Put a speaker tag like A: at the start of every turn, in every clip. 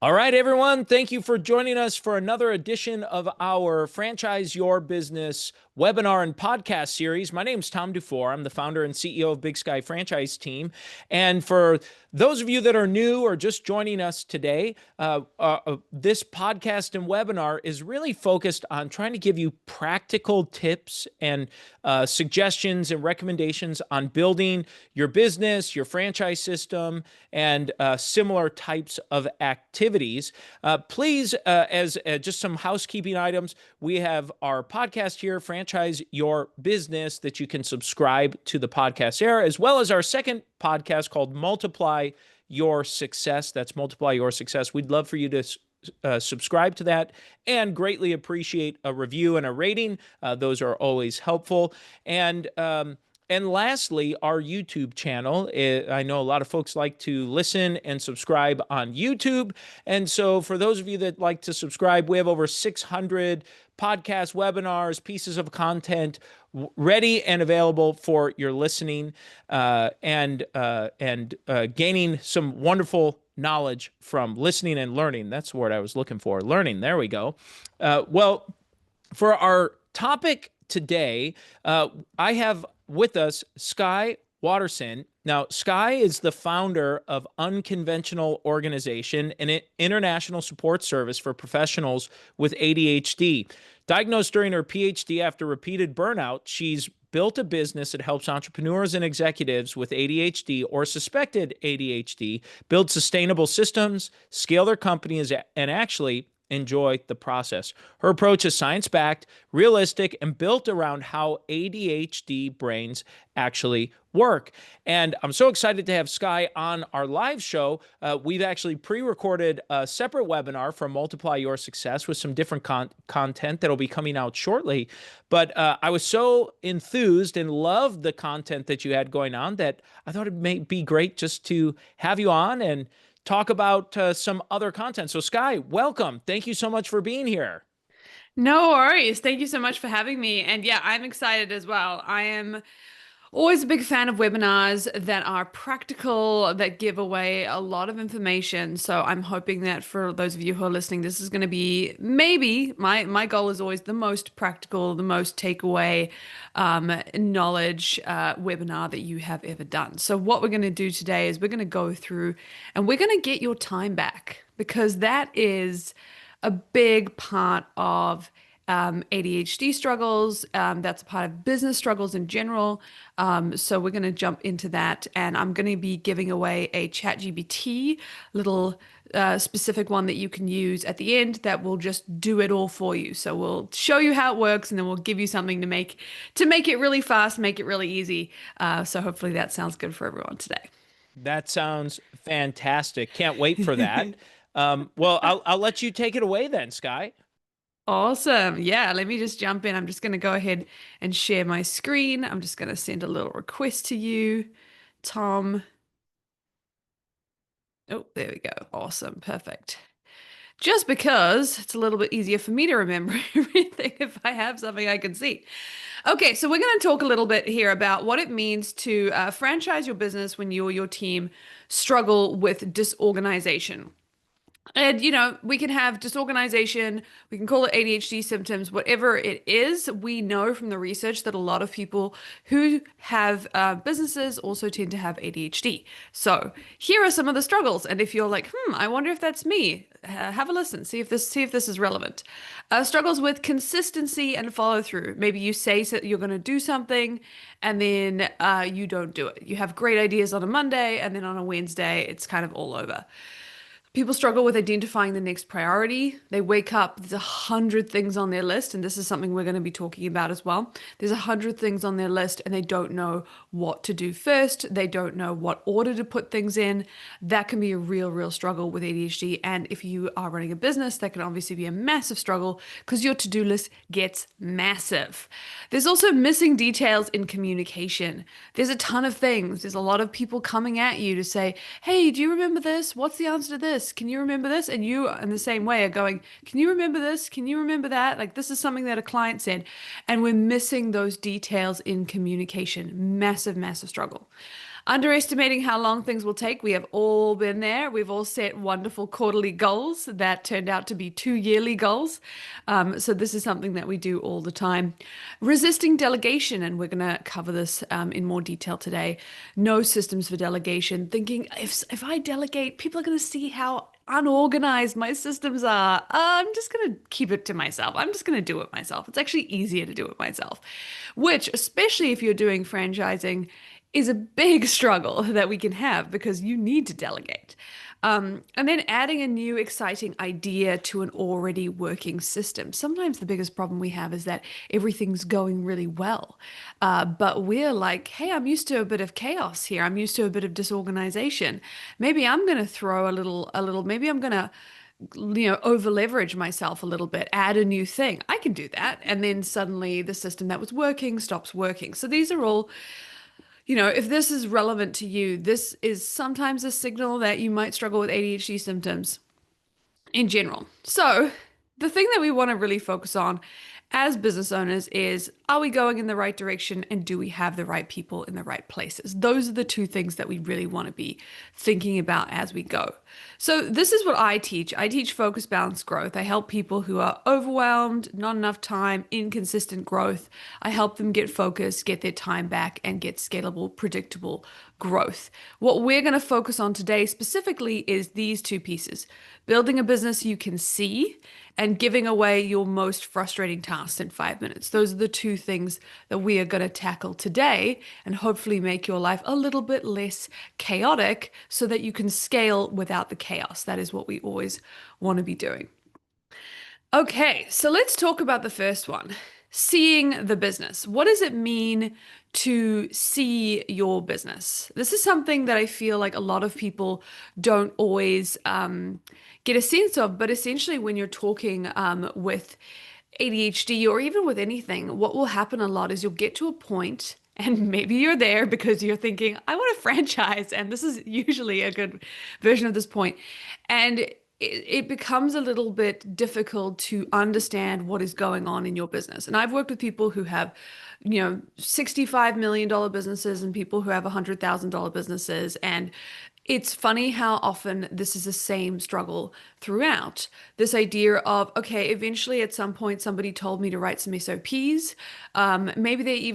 A: All right, everyone. Thank you for joining us for another edition of our Franchise Your Business webinar and podcast series. My name is Tom Dufour. I'm the founder and CEO of Big Skye Franchise Team. And for those of you that are new or just joining us today, this podcast and webinar is really focused on trying to give you practical tips and suggestions and recommendations on building your business, your franchise system, and similar types of activities. Please, as just some housekeeping items, we have our podcast here, Franchise Your Business, that you can subscribe to the podcast there, as well as our second podcast called Multiply Your Success. That's Multiply Your Success. We'd love for you to subscribe to that and greatly appreciate a review and a rating. Those are always helpful. And lastly, our YouTube channel. I know a lot of folks like to listen and subscribe on YouTube. And so for those of you that like to subscribe, we have over 600 podcasts, webinars, pieces of content ready and available for your listening and gaining some wonderful knowledge from listening and learning. That's the word I was looking for. Learning. There we go. Well, for our topic today, I have with us Skye Waterson. Now, Skye is the founder of Unconventional Organization, an international support service for professionals with ADHD. Diagnosed during her PhD after repeated burnout, she's built a business that helps entrepreneurs and executives with ADHD or suspected ADHD build sustainable systems, scale their companies, and actually enjoy the process. Her approach is science-backed, realistic, and built around how ADHD brains actually work. And I'm so excited to have Skye on our live show. We've actually pre-recorded a separate webinar for Multiply Your Success with some different content that'll be coming out shortly. But I was so enthused and loved the content that you had going on that I thought it may be great just to have you on and talk about some other content. So Skye, welcome. Thank you so much for being here.
B: No worries. Thank you so much for having me. And yeah, I'm excited as well. I am always a big fan of webinars that are practical, that give away a lot of information. So I'm hoping that for those of you who are listening, this is going to be maybe my goal is always the most practical, the most takeaway knowledge webinar that you have ever done. So what we're going to do today is we're going to go through and we're going to get your time back because that is a big part of ADHD struggles. That's a part of business struggles in general. So we're going to jump into that, and I'm going to be giving away a ChatGPT little specific one that you can use at the end that will just do it all for you. So we'll show you how it works, and then we'll give you something to make it really fast, make it really easy. So hopefully that sounds good for everyone today.
A: That sounds fantastic. Can't wait for that. Well, I'll let you take it away then, Skye.
B: Awesome. Yeah, let me just jump in. I'm just going to go ahead and share my screen. I'm just going to send a little request to you, Tom. Oh, there we go. Awesome. Perfect. Just because it's a little bit easier for me to remember everything if I have something I can see. Okay, so we're going to talk a little bit here about what it means to franchise your business when you or your team struggle with disorganization. And, we can have disorganization, we can call it ADHD symptoms, whatever it is. We know from the research that a lot of people who have businesses also tend to have ADHD. So here are some of the struggles. And if you're like, I wonder if that's me, have a listen, see if this is relevant. Struggles with consistency and follow through. Maybe you say you're going to do something and then you don't do it. You have great ideas on a Monday and then on a Wednesday, it's kind of all over. People struggle with identifying the next priority. They wake up, there's 100 things on their list, and this is something we're going to be talking about as well. There's 100 things on their list, and they don't know what to do first. They don't know what order to put things in. That can be a real struggle with ADHD. And if you are running a business, that can obviously be a massive struggle because your to-do list gets massive. There's also missing details in communication. There's a ton of things. There's a lot of people coming at you to say, hey, do you remember this? What's the answer to this? Can you remember this? And you, in the same way, are going, can you remember this? Can you remember that? Like, this is something that a client said. And we're missing those details in communication. Massive struggle. Underestimating how long things will take. We have all been there. We've all set wonderful quarterly goals that turned out to be 2 yearly goals. So this is something that we do all the time. Resisting delegation, and we're going to cover this in more detail today. No systems for delegation. Thinking if I delegate, people are going to see how unorganized my systems are. I'm just going to keep it to myself. I'm just going to do it myself. It's actually easier to do it myself, which, especially if you're doing franchising, is a big struggle that we can have because you need to delegate. And then adding a new exciting idea to an already working system. Sometimes the biggest problem we have is that everything's going really well. But we're like, hey, I'm used to a bit of chaos here. I'm used to a bit of disorganization. Maybe I'm going to throw maybe I'm going to over leverage myself a little bit, add a new thing. I can do that. And then suddenly the system that was working stops working. So these are all, if this is relevant to you, this is sometimes a signal that you might struggle with ADHD symptoms in general. So, the thing that we want to really focus on as business owners is, are we going in the right direction and do we have the right people in the right places? Those are the two things that we really want to be thinking about as we go. So this is what I teach. I teach focus, balance, growth. I help people who are overwhelmed, not enough time, inconsistent growth. I help them get focused, get their time back, and get scalable, predictable growth. What we're going to focus on today specifically is these two pieces: building a business you can see and giving away your most frustrating tasks in 5 minutes. Those are the two things that we are going to tackle today and hopefully make your life a little bit less chaotic so that you can scale without the chaos. That is what we always want to be doing. Okay, so let's talk about the first one. Seeing the business. What does it mean to see your business? This is something that I feel like a lot of people don't always get a sense of, but essentially when you're talking with ADHD or even with anything, what will happen a lot is you'll get to a point, and maybe you're there because you're thinking, I want a franchise, and this is usually a good version of this point. And it becomes a little bit difficult to understand what is going on in your business. And I've worked with people who have, $65 million businesses and people who have $100,000 businesses. And it's funny how often this is the same struggle throughout. This idea of, okay, eventually at some point somebody told me to write some SOPs. Maybe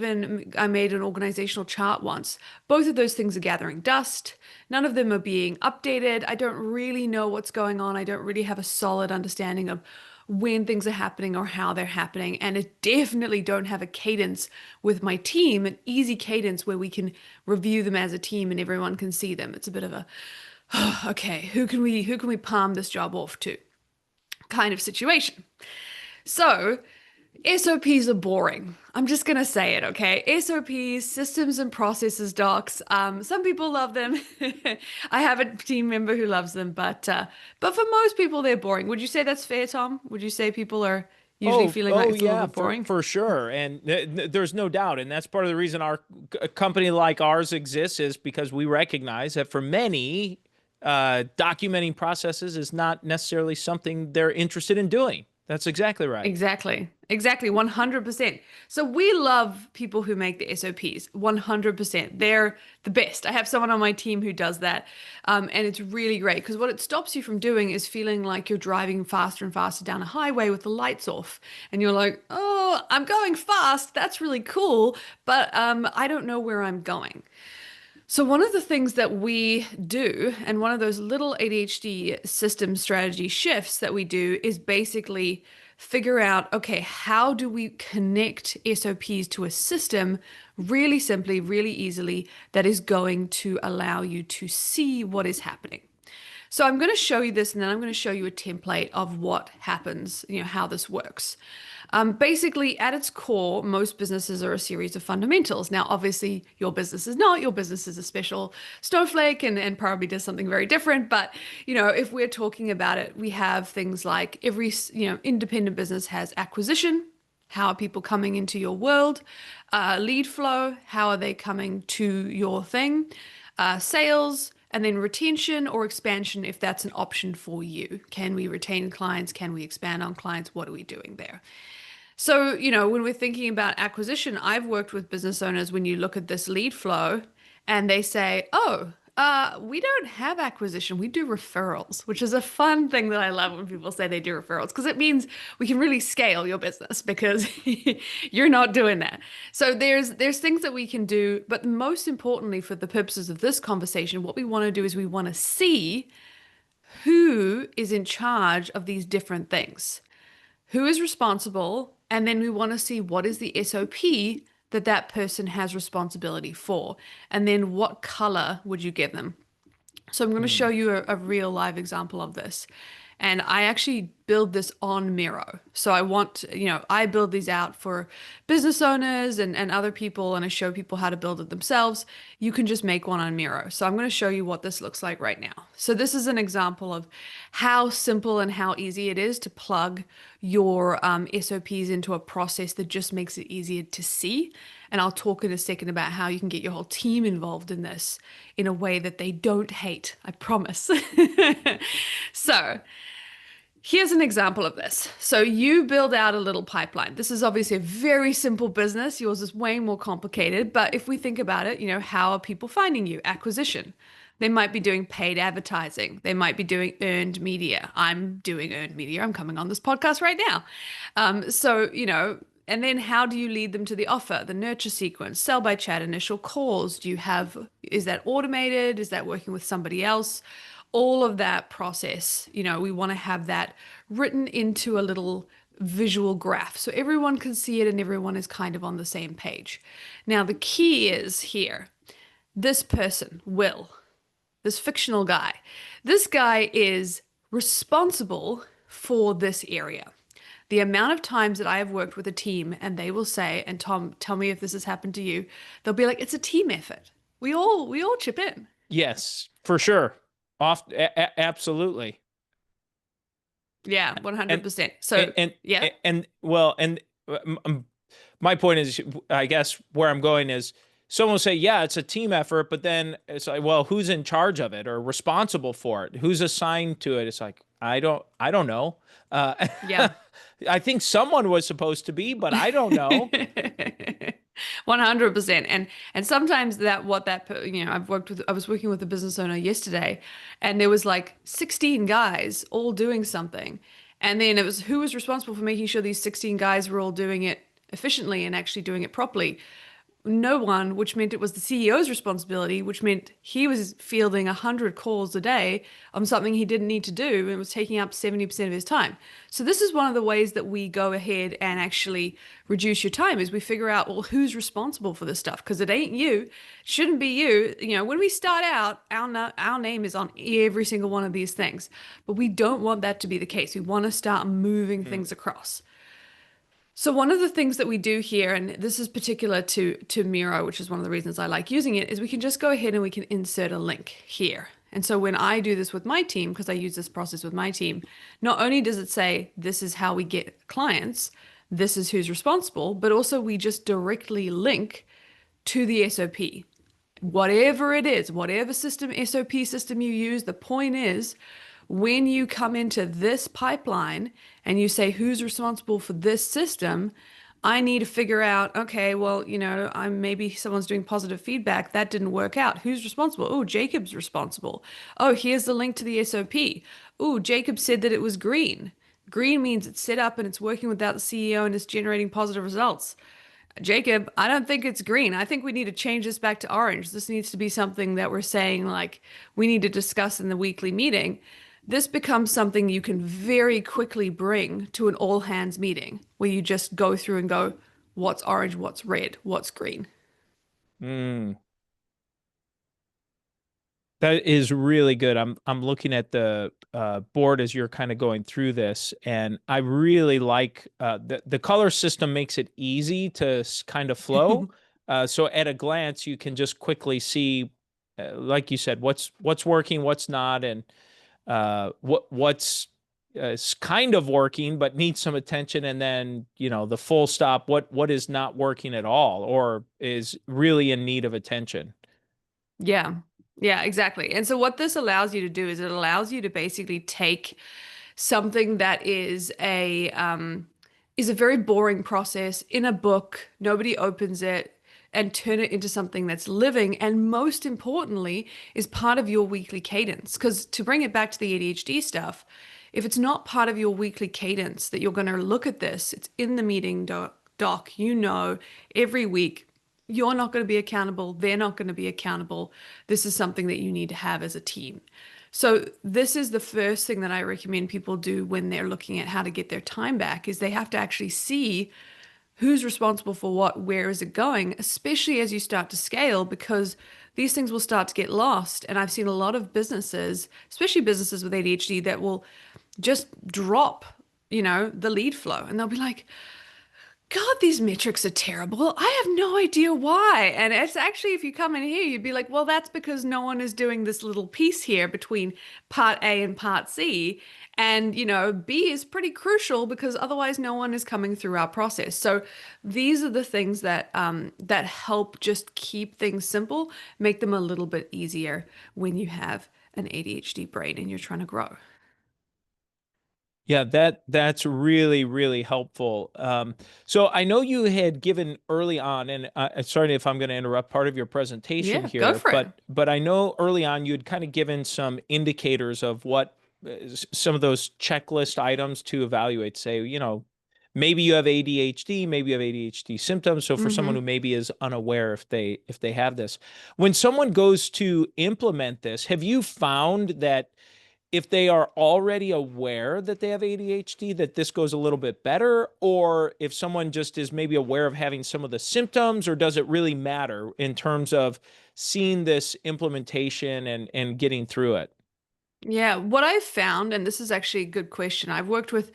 B: I made an organizational chart once. Both of those things are gathering dust. None of them are being updated. I don't really know what's going on. I don't really have a solid understanding of when things are happening or how they're happening. And I definitely don't have a cadence with my team, an easy cadence where we can review them as a team and everyone can see them. It's a bit of a, okay, who can we palm this job off to kind of situation. So SOPs are boring. I'm just going to say it, okay? SOPs, systems and processes docs. Some people love them. I have a team member who loves them, but for most people, they're boring. Would you say that's fair, Tom? Would you say people are usually feeling like it's a little
A: Yeah,
B: bit boring?
A: for sure. And there's no doubt. And that's part of the reason a company like ours exists, is because we recognize that for many, documenting processes is not necessarily something they're interested in doing. That's exactly right.
B: Exactly. Exactly. 100%. So we love people who make the SOPs. 100%. They're the best. I have someone on my team who does that. And it's really great because what it stops you from doing is feeling like you're driving faster and faster down a highway with the lights off. And you're like, oh, I'm going fast. That's really cool. But I don't know where I'm going. So one of the things that we do, and one of those little ADHD system strategy shifts that we do, is basically figure out, okay, how do we connect SOPs to a system really simply, really easily, that is going to allow you to see what is happening. So I'm going to show you this, and then I'm going to show you a template of what happens, how this works. Basically, at its core, most businesses are a series of fundamentals. Now, obviously, your business is not. Your business is a special snowflake and probably does something very different. But, if we're talking about it, we have things like every, independent business has acquisition. How are people coming into your world? Lead flow. How are they coming to your thing? Sales. And then retention or expansion, if that's an option for you. Can we retain clients? Can we expand on clients? What are we doing there? So, when we're thinking about acquisition, I've worked with business owners when you look at this lead flow and they say, "Oh, we don't have acquisition. We do referrals," which is a fun thing that I love when people say they do referrals because it means we can really scale your business because you're not doing that. So there's things that we can do, but most importantly, for the purposes of this conversation, what we want to do is we want to see who is in charge of these different things, who is responsible, and then we want to see what is the SOP that that person has responsibility for, and then what color would you give them. So I'm going to show
A: Mm.
B: you a real live example of this. And I actually build this on Miro. So I want, I build these out for business owners and other people, and I show people how to build it themselves. You can just make one on Miro. So I'm going to show you what this looks like right now. So this is an example of how simple and how easy it is to plug your SOPs into a process that just makes it easier to see. And I'll talk in a second about how you can get your whole team involved in this in a way that they don't hate, I promise. So, here's an example of this. So you build out a little pipeline. This is obviously a very simple business. Yours is way more complicated. But if we think about it, how are people finding you? Acquisition. They might be doing paid advertising. They might be doing earned media. I'm doing earned media. I'm coming on this podcast right now. And then how do you lead them to the offer, the nurture sequence, sell by chat, initial calls? Is that automated? Is that working with somebody else? All of that process, we want to have that written into a little visual graph so everyone can see it and everyone is kind of on the same page. Now, the key is here, this person, Will, this fictional guy, this guy is responsible for this area. The amount of times that I have worked with a team and they will say, and Tom, tell me if this has happened to you, they'll be like, it's a team effort. We all chip in.
A: Yes, for sure. Absolutely.
B: Yeah,
A: And
B: 100%.
A: and
B: So,
A: and,
B: yeah.
A: and well, and my point is, I guess where I'm going is, someone will say, yeah, it's a team effort, but then it's like, well, who's in charge of it or responsible for it? Who's assigned to it? It's like, I don't know.
B: Yeah.
A: I think someone was supposed to be, but I don't know.
B: 100%. And sometimes I was working with a business owner yesterday and there was like 16 guys all doing something. And then it was who was responsible for making sure these 16 guys were all doing it efficiently and actually doing it properly. No one, which meant it was the CEO's responsibility, which meant he was fielding 100 calls a day on something he didn't need to do and was taking up 70% of his time. So this is one of the ways that we go ahead and actually reduce your time is we figure out, well, who's responsible for this stuff? Because it ain't you, it shouldn't be you. When we start out, our name is on every single one of these things, but we don't want that to be the case. We want to start moving
A: Hmm.
B: things across. So one of the things that we do here, and this is particular to Miro, which is one of the reasons I like using it, is we can just go ahead and we can insert a link here. And so when I do this with my team, because I use this process with my team, not only does it say this is how we get clients, this is who's responsible, but also we just directly link to the SOP. Whatever it is, whatever SOP system you use, the point is when you come into this pipeline and you say, who's responsible for this system? I need to figure out, okay, well, I'm maybe someone's doing positive feedback. That didn't work out. Who's responsible? Oh, Jacob's responsible. Oh, here's the link to the SOP. Oh, Jacob said that it was green. Green means it's set up and it's working without the CEO and it's generating positive results. Jacob, I don't think it's green. I think we need to change this back to orange. This needs to be something that we're saying, like, we need to discuss in the weekly meeting. This becomes something you can very quickly bring to an all hands meeting where you just go through and go, what's orange, what's red, what's green.
A: Mm. That is really good. I'm looking at the board as you're kind of going through this, and I really like the color system makes it easy to kind of flow. So at a glance, you can just quickly see, like you said, what's working, what's not, and what's kind of working but needs some attention, and then the full stop. What is not working at all or is really in need of attention.
B: Yeah. Yeah, exactly. And so what this allows you to do is it allows you to basically take something that is a very boring process in a book. Nobody opens it. and turn it into something that's living and most importantly is part of your weekly cadence. Because to bring it back to the ADHD stuff, if it's not part of your weekly cadence that you're going to look at this, it's in the meeting doc, every week. You're not going to be accountable. They're not going to be accountable. This is something that you need to have as a team. So this is the first thing that I recommend people do when they're looking at how to get their time back is they have to actually see who's responsible for what, where is it going, especially as you start to scale, because these things will start to get lost. And I've seen a lot of businesses, especially businesses with ADHD, that will just drop, the lead flow. And they'll be like, God, these metrics are terrible. I have no idea why. And it's actually, if you come in here, you'd be like, well, that's because no one is doing this little piece here between part A and part C. And, B is pretty crucial because otherwise no one is coming through our process. So these are the things that help just keep things simple, make them a little bit easier when you have an ADHD brain and you're trying to grow.
A: Yeah, that's really, really helpful. So I know you had given early on, and sorry if I'm going to interrupt part of your presentation
B: Yeah, go
A: here,
B: for it.
A: but I know early on you had kind of given some indicators of what some of those checklist items to evaluate. Say, maybe you have ADHD, maybe you have ADHD symptoms. So for someone who
B: Hmm.
A: maybe is unaware if they have this, when someone goes to implement this, have you found that if they are already aware that they have ADHD, that this goes a little bit better? Or if someone just is maybe aware of having some of the symptoms, or does it really matter in terms of seeing this implementation and getting through it?
B: Yeah, what I've found, and this is actually a good question. I've worked with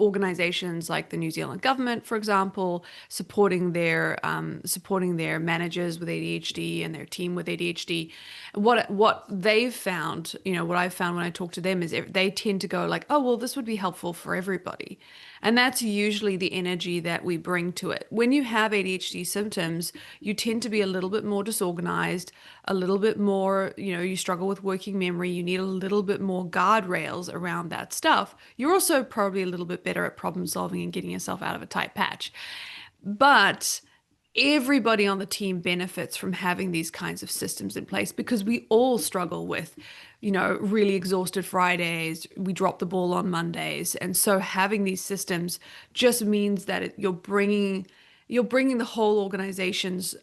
B: organizations like the New Zealand government, for example, supporting their managers with ADHD and their team with ADHD. What they've found, what I've found when I talk to them is they tend to go like, oh, well, this would be helpful for everybody. And that's usually the energy that we bring to it. When you have ADHD symptoms, you tend to be a little bit more disorganized, a little bit more, you struggle with working memory, you need a little bit more guardrails around that stuff. You're also probably a little bit better at problem solving and getting yourself out of a tight patch. But everybody on the team benefits from having these kinds of systems in place because we all struggle with, really exhausted Fridays. We drop the ball on Mondays. And so having these systems just means that you're bringing the whole organization's,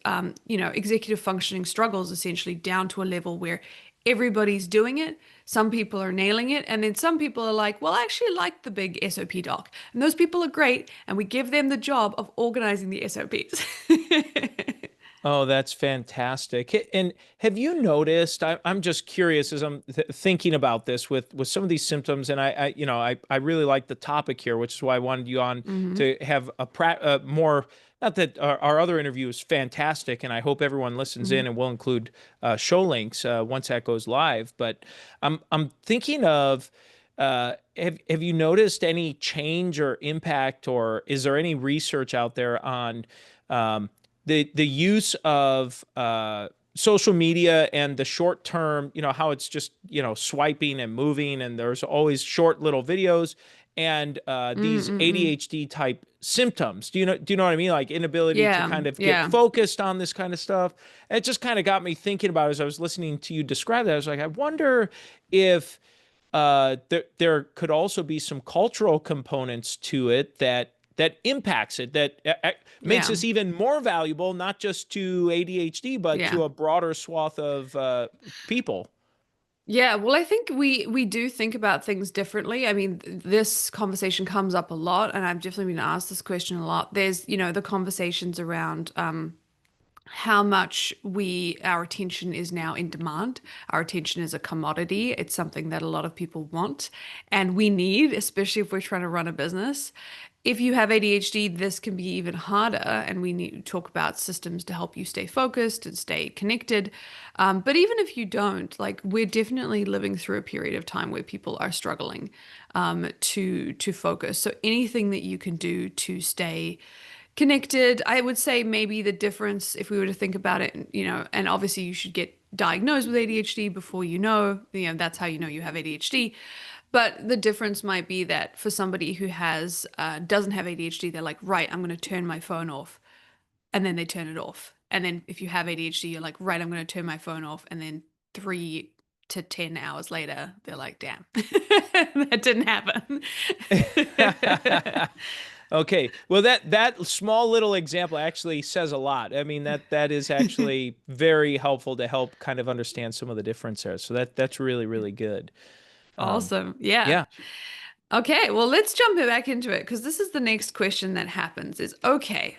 B: executive functioning struggles essentially down to a level where everybody's doing it. Some people are nailing it. And then some people are like, well, I actually like the big SOP doc. And those people are great. And we give them the job of organizing the SOPs.
A: Oh, that's fantastic. And have you noticed, I'm just curious as I'm thinking about this with some of these symptoms, and I really like the topic here, which is why I wanted you on
B: Hmm.
A: to have more, not that our other interview is fantastic, and I hope everyone listens
B: Hmm.
A: in, and we'll include show links once that goes live. But I'm thinking of, have you noticed any change or impact, or is there any research out there on um, the use of social media and the short term, how it's just, swiping and moving, and there's always short little videos, and these
B: Mm-mm-mm.
A: ADHD type symptoms. Do you know what I mean? Like inability to
B: Yeah,
A: kind of get
B: yeah,
A: focused on this kind of stuff. And it just kind of got me thinking about it as I was listening to you describe that. I was like, I wonder if there could also be some cultural components to it that impacts it, that makes
B: yeah,
A: us even more valuable, not just to ADHD, but
B: yeah.
A: to a broader swath of people.
B: Yeah, well, I think we do think about things differently. I mean, this conversation comes up a lot, and I've definitely been asked this question a lot. There's, the conversations around how much our attention is now in demand. Our attention is a commodity. It's something that a lot of people want and we need, especially if we're trying to run a business. If you have ADHD, this can be even harder, and we need to talk about systems to help you stay focused and stay connected. But even if you don't, like we're definitely living through a period of time where people are struggling to focus. So anything that you can do to stay connected. I would say maybe the difference, if we were to think about it, and obviously you should get diagnosed with ADHD before that's how you know you have ADHD. But the difference might be that for somebody who doesn't have ADHD, they're like, right, I'm going to turn my phone off and then they turn it off. And then if you have ADHD, you're like, right, I'm going to turn my phone off. And then 3 to 10 hours later, they're like, damn, that didn't happen.
A: Okay. Well, that small little example actually says a lot. I mean, that is actually very helpful to help kind of understand some of the difference there. So that's really, really good. Um,
B: Awesome. Yeah.
A: yeah.
B: Okay, well, let's jump back into it because this is the next question that happens is, okay,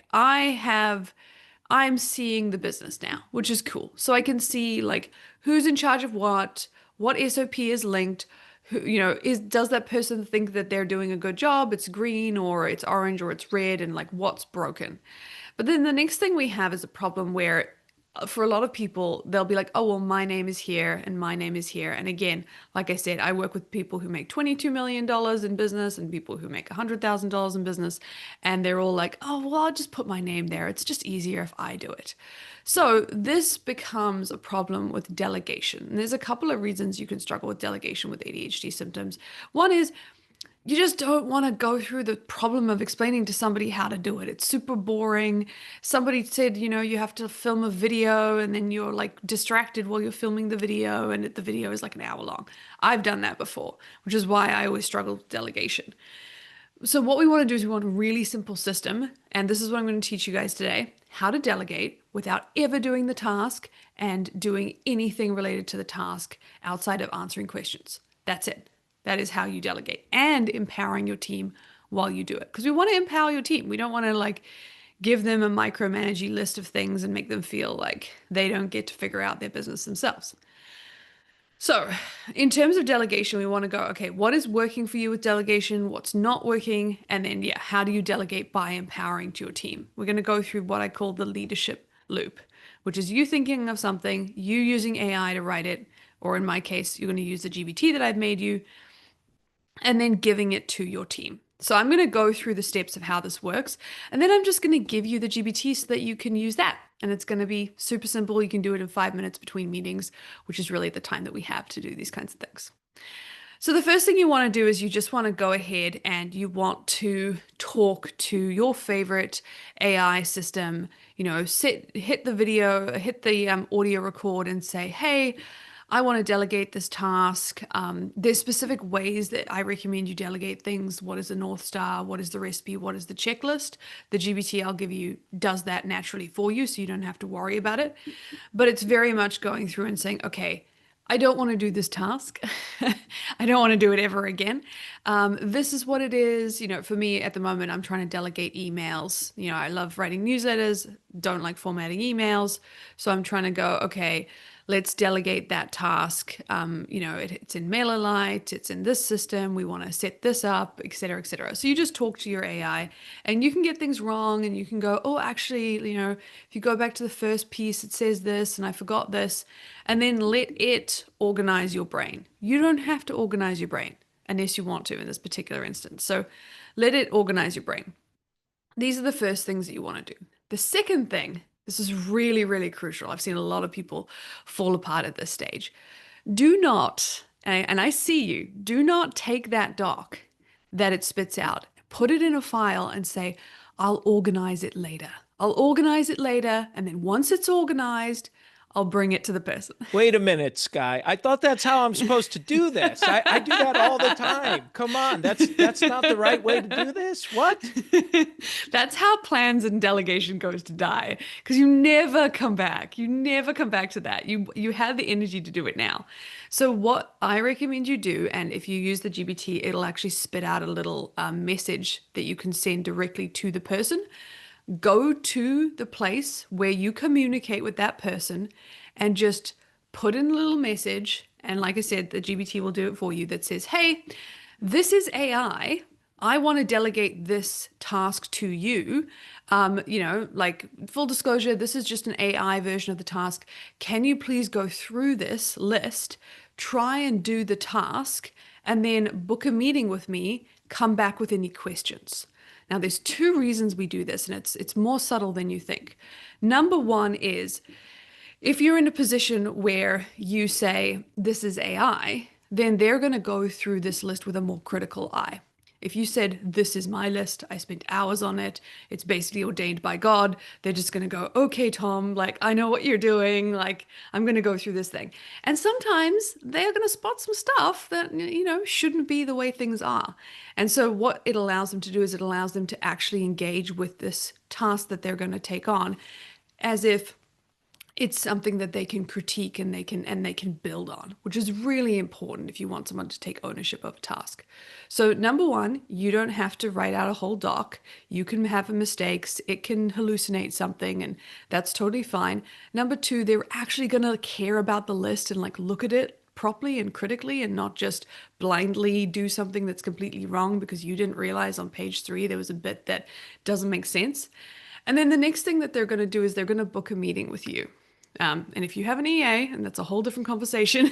B: I'm seeing the business now, which is cool. So I can see like who's in charge of what SOP is linked, who, does that person think that they're doing a good job? It's green or it's orange or it's red and like what's broken. But then the next thing we have is a problem where for a lot of people, they'll be like, oh, well, my name is here and my name is here. And again, like I said, I work with people who make $22 million in business and people who make $100,000 in business. And they're all like, oh, well, I'll just put my name there. It's just easier if I do it. So this becomes a problem with delegation. And there's a couple of reasons you can struggle with delegation with ADHD symptoms. One is you just don't want to go through the problem of explaining to somebody how to do it. It's super boring. Somebody said, you have to film a video and then you're like distracted while you're filming the video and the video is like an hour long. I've done that before, which is why I always struggle with delegation. So what we want to do is we want a really simple system, and this is what I'm going to teach you guys today, how to delegate without ever doing the task and doing anything related to the task outside of answering questions. That's it. That is how you delegate and empowering your team while you do it. Because we want to empower your team. We don't want to like give them a micromanagey list of things and make them feel like they don't get to figure out their business themselves. So, in terms of delegation, we want to go, okay, what is working for you with delegation? What's not working? And then, yeah, how do you delegate by empowering to your team? We're going to go through what I call the leadership loop, which is you thinking of something, you using AI to write it, or in my case, you're going to use the GPT that I've made you, and then giving it to your team. So I'm going to go through the steps of how this works, and then I'm just going to give you the GPT so that you can use that. And it's going to be super simple. You can do it in 5 minutes between meetings, which is really the time that we have to do these kinds of things. So the first thing you want to do is you just want to go ahead and you want to talk to your favorite AI system, hit the video, hit the audio record and say, hey, I want to delegate this task. There's specific ways that I recommend you delegate things. What is the North Star? What is the recipe? What is the checklist? The GPT I'll give you does that naturally for you, so you don't have to worry about it. But it's very much going through and saying, okay, I don't want to do this task. I don't want to do it ever again. This is what it is. For me at the moment, I'm trying to delegate emails. I love writing newsletters, don't like formatting emails. So I'm trying to go, okay, let's delegate that task. It's in MailerLite, it's in this system. We want to set this up, et cetera, et cetera. So you just talk to your AI and you can get things wrong and you can go, oh, actually, if you go back to the first piece, it says this and I forgot this. And then let it organize your brain. You don't have to organize your brain unless you want to in this particular instance. So let it organize your brain. These are the first things that you want to do. The second thing, this is really, really crucial. I've seen a lot of people fall apart at this stage. Do not, and I see you, do not take that doc that it spits out, put it in a file and say, I'll organize it later. I'll organize it later. And then once it's organized, I'll bring it to the person.
A: Wait a minute, Skye. I thought that's how I'm supposed to do this. I do that all the time. Come on, that's not the right way to do this. What?
B: That's how plans and delegation goes to die because you never come back. You never come back to that. You have the energy to do it now. So what I recommend you do, and if you use the GPT, it'll actually spit out a little message that you can send directly to the person. Go to the place where you communicate with that person and just put in a little message. And like I said, the GPT will do it for you that says, hey, this is AI. I want to delegate this task to you. Like full disclosure, this is just an AI version of the task. Can you please go through this list, try and do the task, and then book a meeting with me, come back with any questions. Now, there's two reasons we do this, and it's more subtle than you think. Number one is if you're in a position where you say, this is AI, then they're going to go through this list with a more critical eye. If you said, this is my list, I spent hours on it, it's basically ordained by God, they're just going to go, okay, Tom, like, I know what you're doing. Like, I'm going to go through this thing. And sometimes they're going to spot some stuff that, shouldn't be the way things are. And so what it allows them to do is it allows them to actually engage with this task that they're going to take on as if it's something that they can critique and they can build on, which is really important if you want someone to take ownership of a task. So number one, you don't have to write out a whole doc. You can have mistakes. It can hallucinate something, and that's totally fine. Number two, they're actually going to care about the list and like look at it properly and critically and not just blindly do something that's completely wrong because you didn't realize on page 3 there was a bit that doesn't make sense. And then the next thing that they're going to do is they're going to book a meeting with you. And if you have an EA, and that's a whole different conversation,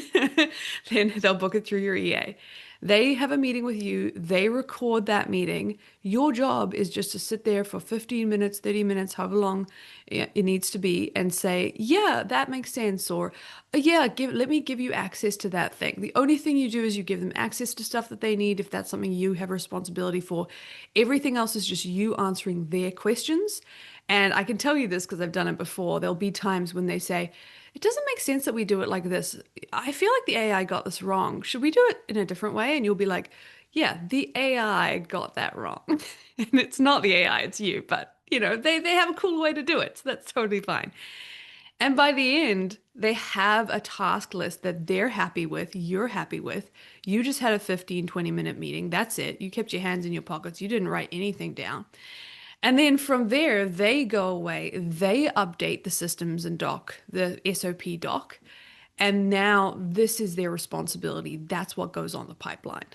B: then they'll book it through your EA. They have a meeting with you, they record that meeting. Your job is just to sit there for 15 minutes, 30 minutes, however long it needs to be, and say, yeah, that makes sense, or yeah, let me give you access to that thing. The only thing you do is you give them access to stuff that they need if that's something you have responsibility for. Everything else is just you answering their questions. And I can tell you this because I've done it before. There'll be times when they say, it doesn't make sense that we do it like this. I feel like the AI got this wrong. Should we do it in a different way? And you'll be like, yeah, the AI got that wrong. And it's not the AI, it's you. But, they have a cool way to do it. So that's totally fine. And by the end, they have a task list that they're happy with, you're happy with. You just had a 15, 20-minute meeting. That's it. You kept your hands in your pockets. You didn't write anything down. And then from there, they go away, they update the systems and doc, the SOP doc. And now this is their responsibility. That's what goes on the pipeline.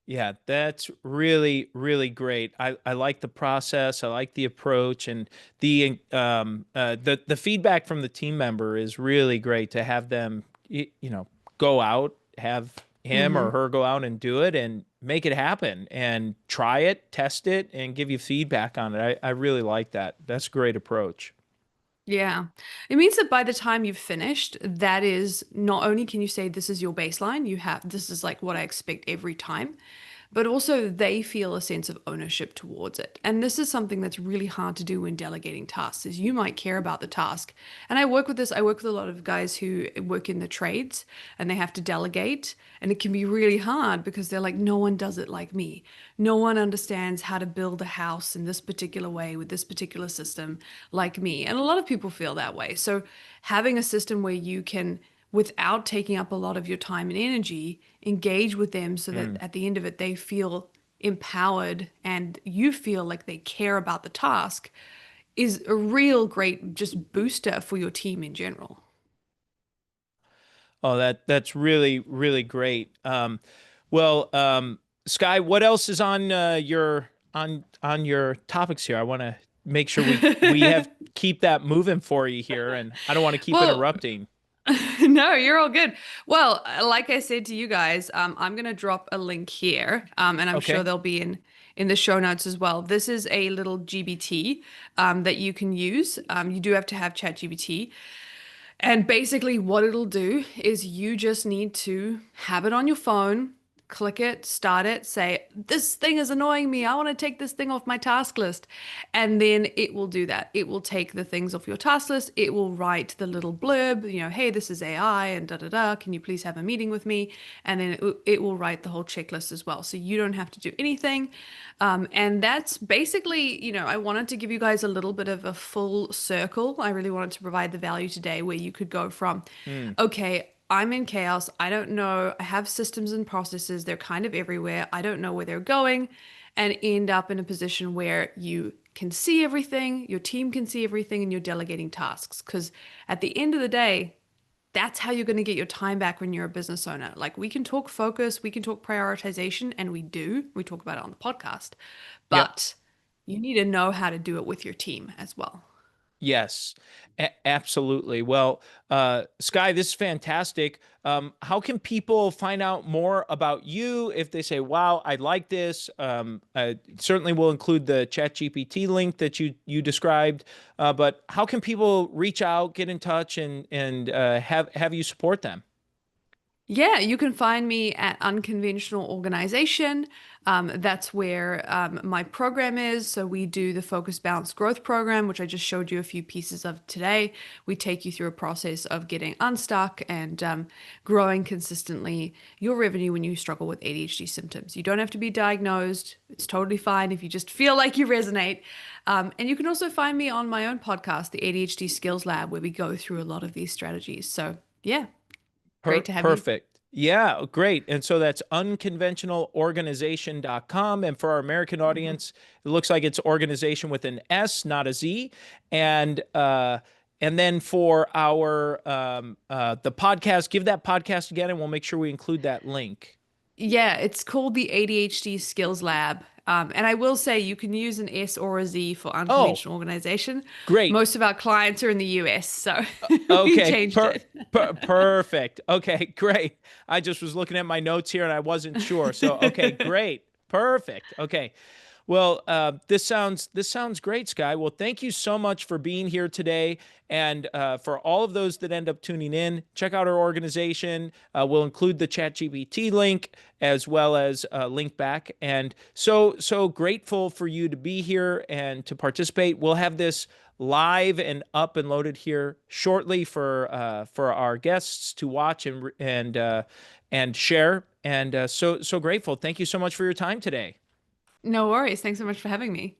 A: Yeah, that's really, really great. I like the process. I like the approach, and the feedback from the team member is really great to have them go out, have him or
B: Hmm.
A: her go out and do it and make it happen and try it, test it, and give you feedback on it. I really like that. That's a great approach.
B: Yeah. It means that by the time you've finished, that is not only can you say this is your baseline, this is like what I expect every time, but also they feel a sense of ownership towards it. And this is something that's really hard to do when delegating tasks, is you might care about the task. And I work with a lot of guys who work in the trades and they have to delegate, and it can be really hard because they're like, no one does it like me. No one understands how to build a house in this particular way with this particular system like me. And a lot of people feel that way. So having a system where you can, without taking up a lot of your time and energy, engage with them so that
A: Mm.
B: at the end of it, they feel empowered and you feel like they care about the task is a real great just booster for your team in general.
A: Oh, that's really, really great. Well, Skye, what else is on your topics here? I want to make sure we have keep that moving for you here, and I don't want to keep
B: Well,
A: interrupting.
B: no, you're all good. Well, like I said to you guys, I'm gonna drop a link here, and I'm sure
A: Okay.
B: they'll be in the show notes as well. This is a little GBT that you can use. You do have to have ChatGPT, and basically, what it'll do is you just need to have it on your phone, click it, start it, say, this thing is annoying me. I want to take this thing off my task list. And then it will do that. It will take the things off your task list. It will write the little blurb, hey, this is AI and da da da. Can you please have a meeting with me? And then it will write the whole checklist as well. So you don't have to do anything. And that's basically, I wanted to give you guys a little bit of a full circle. I really wanted to provide the value today where you could go from,
A: Mm.
B: okay, I'm in chaos. I don't know. I have systems and processes. They're kind of everywhere. I don't know where they're going, and end up in a position where you can see everything, your team can see everything, and you're delegating tasks. Because at the end of the day, that's how you're going to get your time back when you're a business owner. Like we can talk focus, we can talk prioritization, and we do. We talk about it on the podcast,
A: Yep.
B: but you need to know how to do it with your team as well.
A: Yes, absolutely. Well, Skye, this is fantastic. How can people find out more about you if they say, "Wow, I like this"? Certainly, we'll include the ChatGPT link that you described. But how can people reach out, get in touch, and have you support them?
B: Yeah, you can find me at Unconventional Organization. That's where my program is. So we do the Focus Balance Growth Program, which I just showed you a few pieces of today. We take you through a process of getting unstuck and growing consistently your revenue when you struggle with ADHD symptoms. You don't have to be diagnosed. It's totally fine if you just feel like you resonate. And you can also find me on my own podcast, the ADHD Skills Lab, where we go through a lot of these strategies. So yeah, great to have you.
A: Perfect. Yeah, great. And so that's unconventionalorganization.com. And for our American
B: Mhm.
A: audience, it looks like it's organization with an S, not a Z. And then for our the podcast, give that podcast again, and we'll make sure we include that link.
B: Yeah, it's called the ADHD Skills Lab. And I will say you can use an S or a Z for
A: Oh,
B: unconventional organization.
A: great.
B: Most of our clients are in the US, so we
A: Okay,
B: changed it.
A: perfect. Okay, great. I just was looking at my notes here and I wasn't sure. So, okay, great. Perfect. Okay. Well, this sounds great, Skye. Well, thank you so much for being here today, and for all of those that end up tuning in, check out our organization. We'll include the ChatGPT link as well as a link back. And so grateful for you to be here and to participate. We'll have this live and up and loaded here shortly for our guests to watch and share. And so grateful. Thank you so much for your time today.
B: No worries. Thanks so much for having me.